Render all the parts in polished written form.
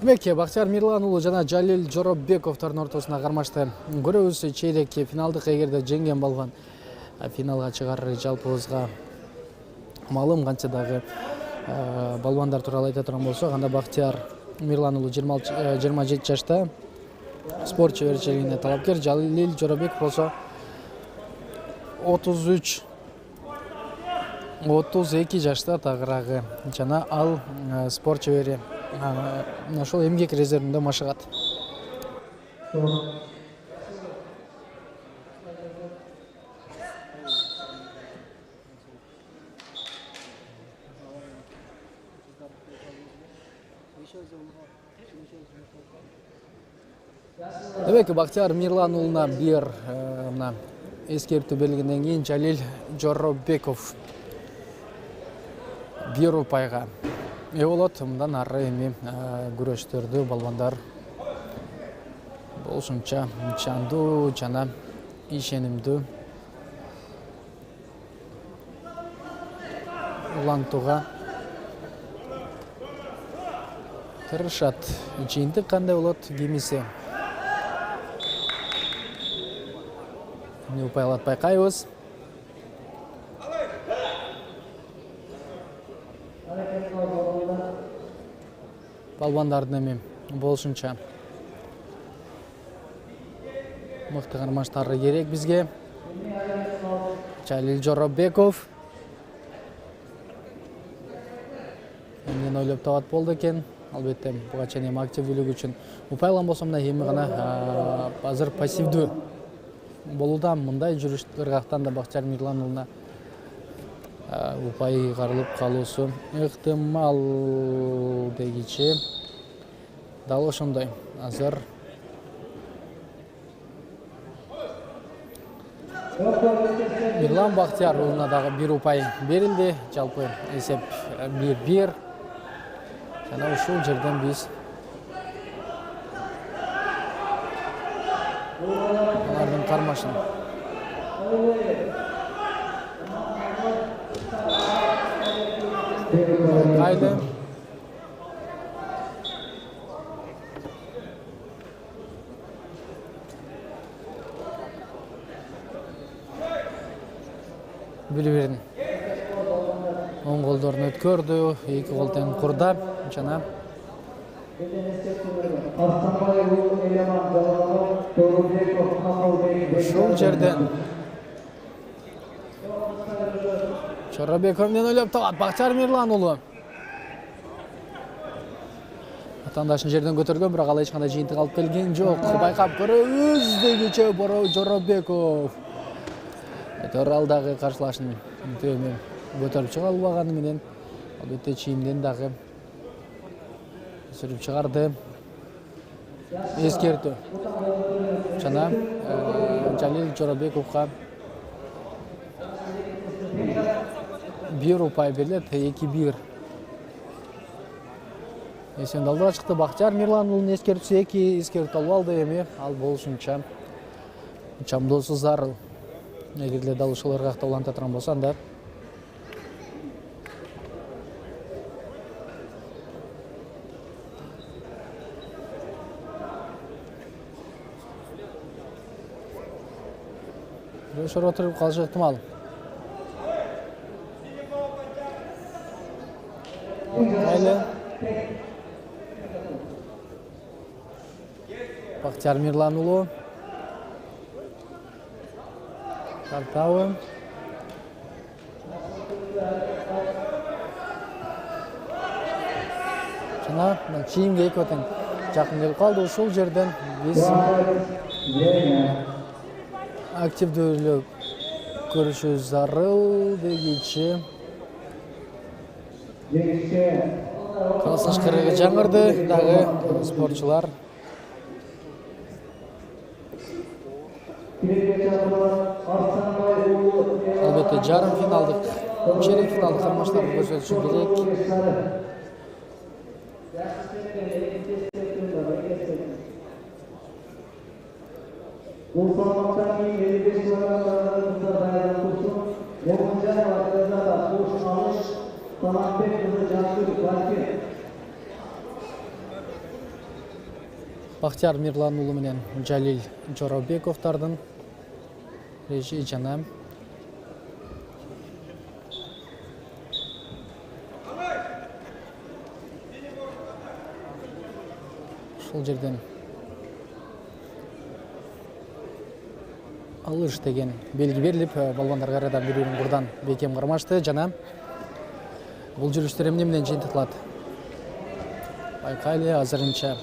Демек, Бактияр Мирлан уулу жана Жалил Жоробековдордун ортосуна кармашты көрөбүз. Чейрек финалдык эгерде жеңген балбан финалга чыгар жалпыбызга маалым. Канча дагы балбандар тууралуу айта турган болсок, анда Бактияр Мирлан уулу 27 жашта спорт чеберчилигине талапкер. Жалил Жоробеков болсо 32 жашта тагыраагы жана ал спорт чебери. Ошол эмгек резервинде машыгат. Демек, Бактияр Мирлан уулуна бир эскертүү берилгенден кийин Жалил Жоробеков 1 упайга ээ болот. Мындан ары эми күрөштөрдү балбандар болушунча ынчандуу жана ишенимдүү улантууга тырышат. Жыйынтык кандай болот кимиси эмне упай алат байкайбыз. Балбандардын эми болушунча мыкты кармаштары керек бизге. Жалил Жоробеков эмнени ойлоп табат болду экен. Албетте буга чейин эми активдүүлүгү үчүн упайлан болсом да эми гана азыр пассивдүү болууда. Мындай жүрүштөргактан да Бактияр Мирлан уулуна упай карылып калуусу ыктымал дегичи. Дал ошондой азыр Мирлан Бактияр уулуна дагы 1 упай берилди. Жалпы эсеп 1-1. Жана ушул жерден биз алардын кармашын кайды бири-бирин оң колдорун өткөрдү. 2 кол тең курда жана ушул жерден Жоробеков эмнени ойлоп табат Бактияр Мирлан уулу. Атандашын жерден көтөргөн, бирок ал эч кандай жыйынтык алып келген жок. Байкап көрөбүз дегиче Жоробеков көтөрө алдагы каршылашын төмөн көтөрүп чыга албаганы менен албетте чийимден дагы сүрүп чыгарды. Эскертүү жана Жалил Жоробековго 1 упай берилет. 2-1 эсен алдыга чыкты. Бактияр Мирлан уулунун эскертүүсү 2 эскертүү алып алды. Эми ал болушунча чамдоосу зарыл. Эгерде дал ушул ыргакта уланта турган болсо, анда Ошор отуруп калышы ыктымал. Айлы Бактияр Мирлан уулу тартабы жана чийимге экөө тең жакын келип калды. Ушул жерден биз активдүүлүк көрүшү зарыл дегичи. Калсышкырыгы жаңырды дагы спортчулар. Албетте жарым финалдык, чейрек финалдык кармаштарды көрсөтүшү керек. Bu salmaktan кейін 55 kg dayıdan kursun. Yabancı arkadaşlarla koş alış. Sanatbek kızı Cansu Balki. Бактияр Мирлан уулу менен Жалил Жоробековдордун режи жана ушул жерден алыш деген белги берилип, балбандар кайрадан бири-бирин курдан бекем кармашты жана бул жүрүштөр эмне менен жыйынтыкталат. Байкайлы азырынча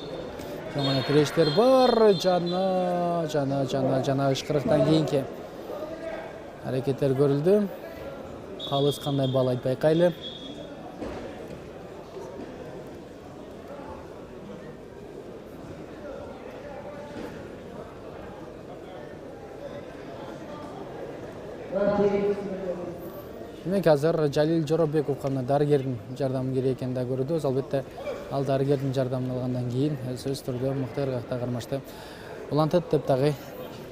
жаман тирештер бар, жана ышкырыктан кийинки аракеттер көрүлдү. Калыс кандай баалайт байкайлы. Демек азыр Жалил Жоробековго дарыгердин жардамы керек экенин да көрүбүз. Албетте ал дарыгердин жардамын алгандан кийин сөзсүз түрдө мыкты ыргакта кармашты улантат деп дагы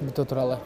бүтө туралы.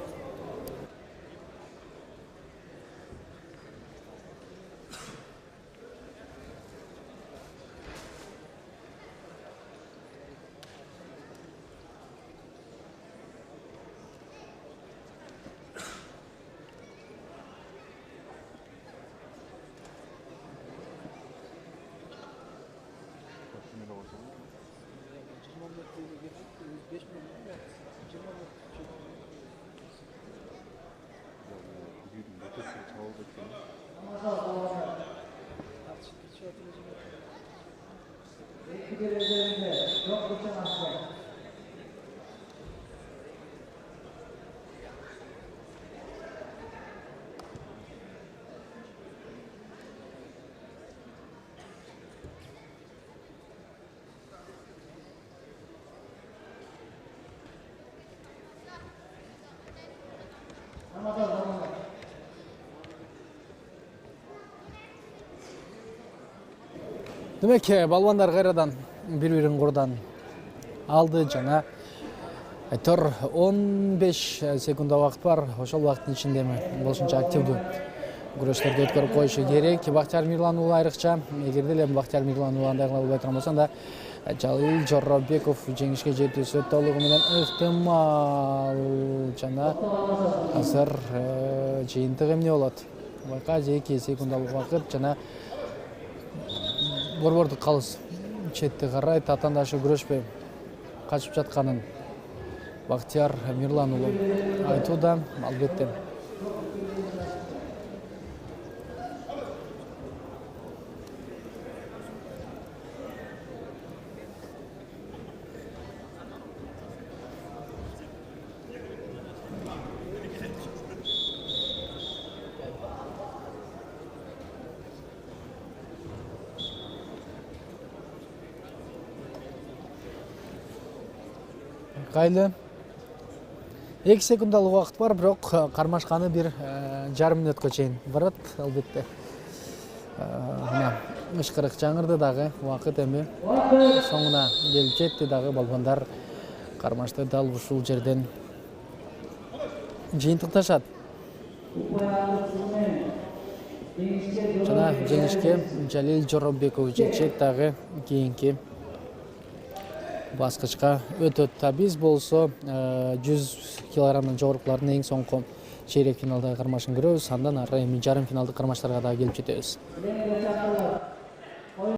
Демек, балбандар кайрадан бири-бирин курдан алды жана 15 секунда убакыт бар. Ошол убакыттын ичинде болушунча активдүү күрөштөрдү өткөрүп коюшу керек. Бактияр Мирлан уулу айрыкча, эгерде эле Бактияр Мирлан уулу андай кыла албай турган болсо, анда Жалил Жоробеков жеңишке жетүүсү толугу менен ыктымал. Жана азыр жыйынтык эмне болот? Байка 2 секундалык убакыт жана борбордук калыс четти карайт, атаандашы күрөшпөй качып жатканын Бактияр Мирлан уулу айтууда. Албетте кайлы 2 секундалык убакыт бар, бирок кармашканы бир жарым мүнөткө чейин барат. Албетте мына ышкырык жаңырды дагы, убакыт эми соңуна келип жетти дагы. Балбандар кармашты дал ушул жерден жыйынтыкташат. Жана жеңишке Жалил Жоробеков жетет дагы кийинки баскычка өтөт. Биз болсо 100 килограммдан жогорукулардын эң соңку чейрек финалдагы кармашын көрөбүз. Андан ары эми жарым финалдык кармаштарга дагы келип жетебиз.